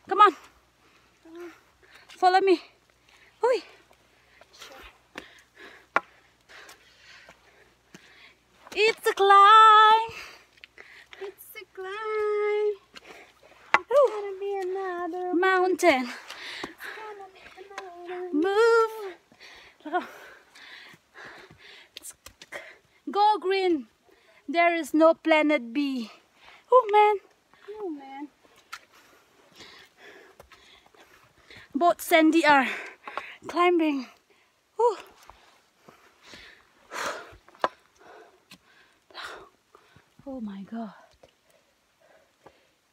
Come on. Follow me. Oi. It's a climb. It's a climb. It's gonna be another mountain. Move. Go green. There is no planet B. Oh man. Oh man. Both Sandy are climbing. Ooh. Oh my God.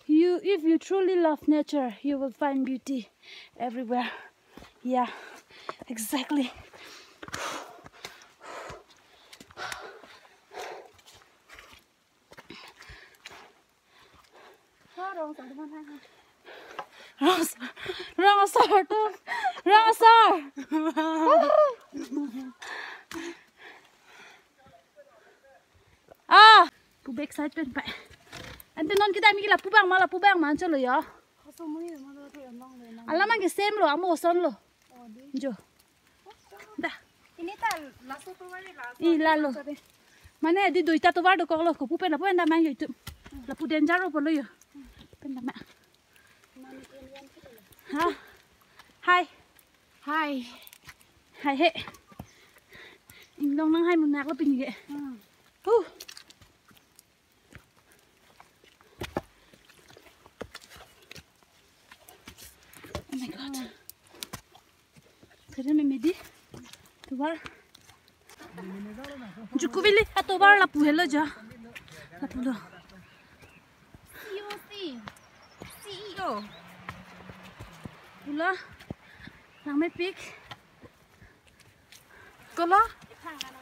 If you truly love nature, you will find beauty everywhere. Yeah, exactly. Wrong sir. À, phụ bếch sai bên phải. Anh bên non cái đây mình là phụ bang mà anh chơi rồi à? Anh làm cái xem rồi, anh mua son rồi. Jo. Dah. Ini tak langsung keluar ni lah. Lalu. Mana di dua itu var do kalau kau pupen apa anda main itu. Lapu danger apa lo ya? Pen dah mak. Ha. Hai. Hai. Hai he. Anh đông năng hai một nạc là bình vậy. Oh my God. Thế nên mình đi. Tu var. Dzukou vili atau var la puhelo ja. La pulo. CEO. Pula. Nang me pick. Kola.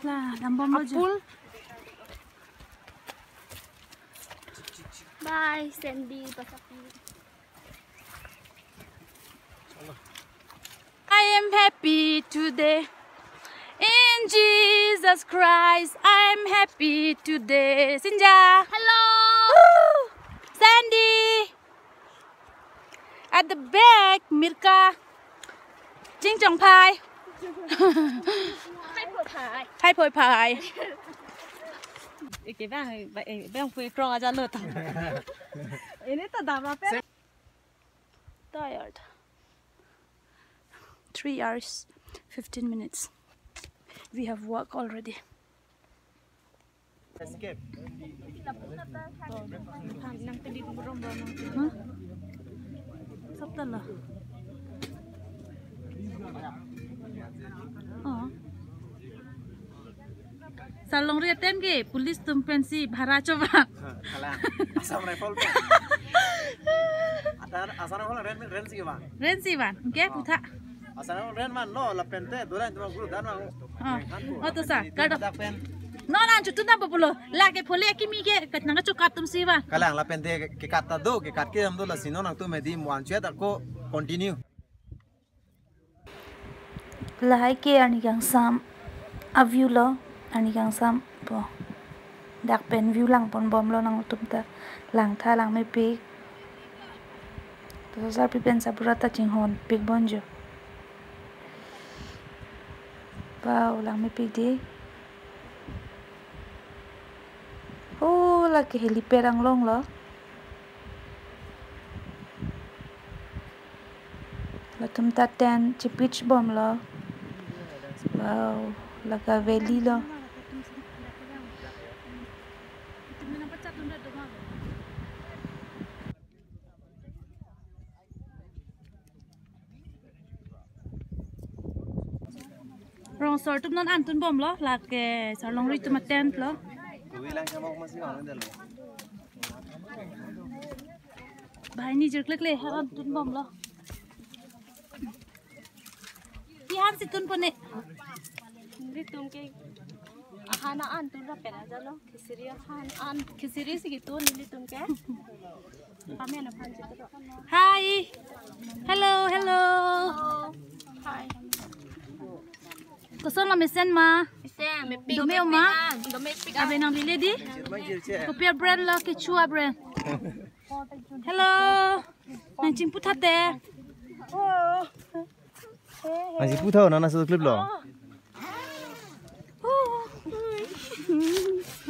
La, lambam lo ja. Bye, Sandy. I am happy today. In Jesus Christ, I'm happy today. Sinja. Hello. Woo! Sandy. At the back, Mirka. Ching chong pie. Hai phôi pie. Cái bang phui krong aja lo tang. Ini tak dah apa? Tired. 3 hours, 15 minutes. We have work already. Escape. Huh? Sắp tên là. Salong ria tem ke police tumpensi bhara coba. Kalah. Asam rifle. Asam rifle ren sih bang. Ren si ban, ke putha. Asam ren man no la pente duran tu guru dan mang. Oh tu sa, kada. Ada pen. No na chutu na populo. La ke phole ki mi ke katna ka chukat tum si ba. Kalang la pente ke kata do ke kat ke amdo la sino nang tu medi muan chet ko continue. Lahai ke ani yang sam a view lo ani yang sam po. Dak pen view lang pon bom lo nang tum ta lang tha lang me pi. To sa pi pen sa purata ching hon pik bonjo. Wow, lang me pi di. Oh, la ke helipad ang long lo. La tum ta ten chi pitch bom lo. Wow, la ka valley lo. Rong sor tum non an tun bom lo, la ke sor long ri tum tent lo. Bahai ni jer klek le han tun bom lo. Ki han si tun pone. Ini tum ke ahana an tum ra pera jalo. Kisiri an kisiri si gitu ini tum ke. Kami anak panjat tu. Hi. Hello, hello. Hai. Kosong la mesen ma. Dome ma. Abe nang lili di. Kopiah brand lo Quechua brand. Hello. Nang jemput hati. Masih putau nana satu klip lo.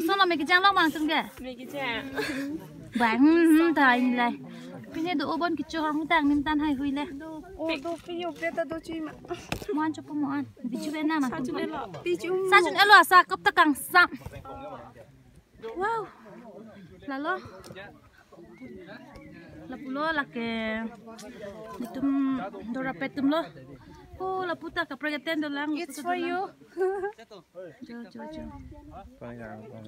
Sana mấy cái trang lóc bằng từng kìa. Mấy cái chả. Bánh tài như này. Cái này đồ bên cái chỗ không tàng nên tan hay huy lên. Đồ cái nhiều biết ta đồ chi mà. Mua cho mua ăn. Vì chú bên nào mà. Sao chúng em lọ? Tí chú. Sao chúng em lọ sao cấp ta càng sạm. Wow. Là lo. La pulo la que tum do rapetum lo. Oh, la puta que pretendo lang. It's for you. Jo.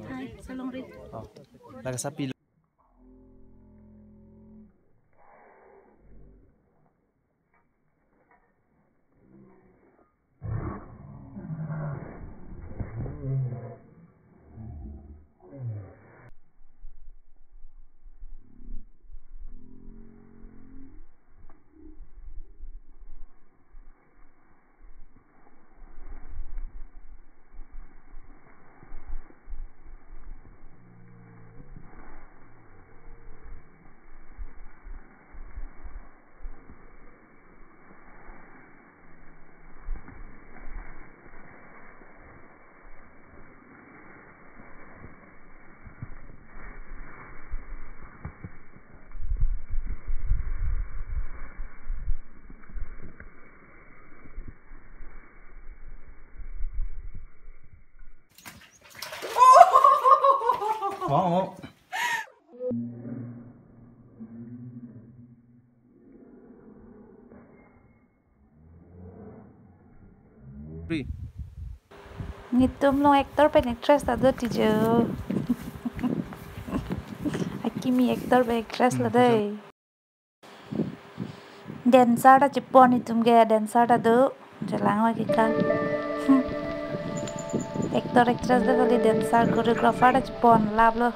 Hai, salong rit. Oh, laga sapi. Oh. Free. Ngitum long actor pen actress ada teacher. Akimi actor pen actress lah deh. Dancer ada Jepun itu mungkin dancer ada tu. Jalan lagi kan. Actor actress dah kali dancer choreographer ada Jepun lab lo.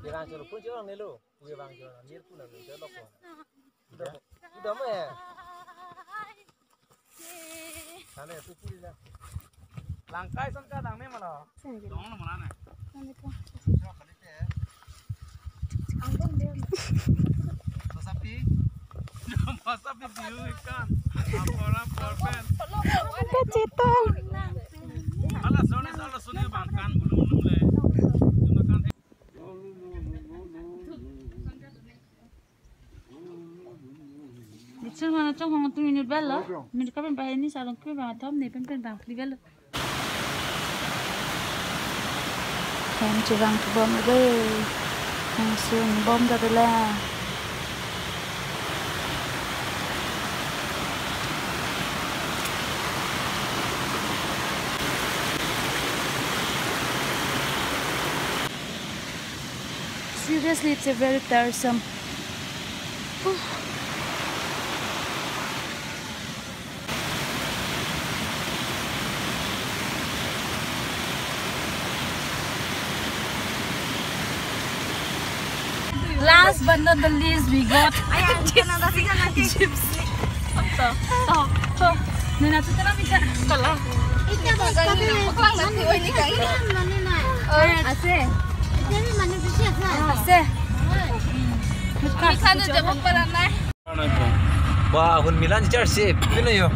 Jangan suruh pun jangan nelu, punya bang jangan nir pun nelu, jangan lokor. Udah mah ya. Sana tu pun dah. Langkai sangka dang ni mana? Dong mana mana? Sapi. Sapi view ikan. Orang korban. Kecitong. Alas soni bangkan belum le. Itu mana cong hong tu minit bela. Minit kapan bahaya ni salon kau bang atom ni pen bang free bela. Kan curang tu bom le. Langsung bom dah bela. Seriously, it's a very tiresome. Last but not the least, we got gypsy. Nana tu telah minta. Kalau. Ini apa kali? Orang nanti ini kali. Ase. Jadi mana bisa? Ase. Kita tu jemput peranai. Wah, hun Milan jersey, mana yo?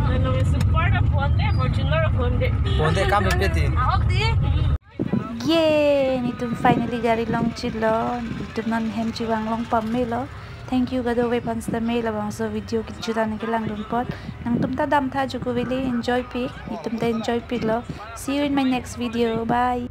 Ano support a phone de, Fortuner phone de. Phone de kami peti. Awak di. Yay! Nitum finally gari long chilo. Nitum non hem chiwang long pam melo. Thank you gado we pans the mail abang so video kichuta nikilang dun pot. Nang tumta dam tha juko really enjoy pig. Nitum ta enjoy pig lo. See you in my next video. Bye.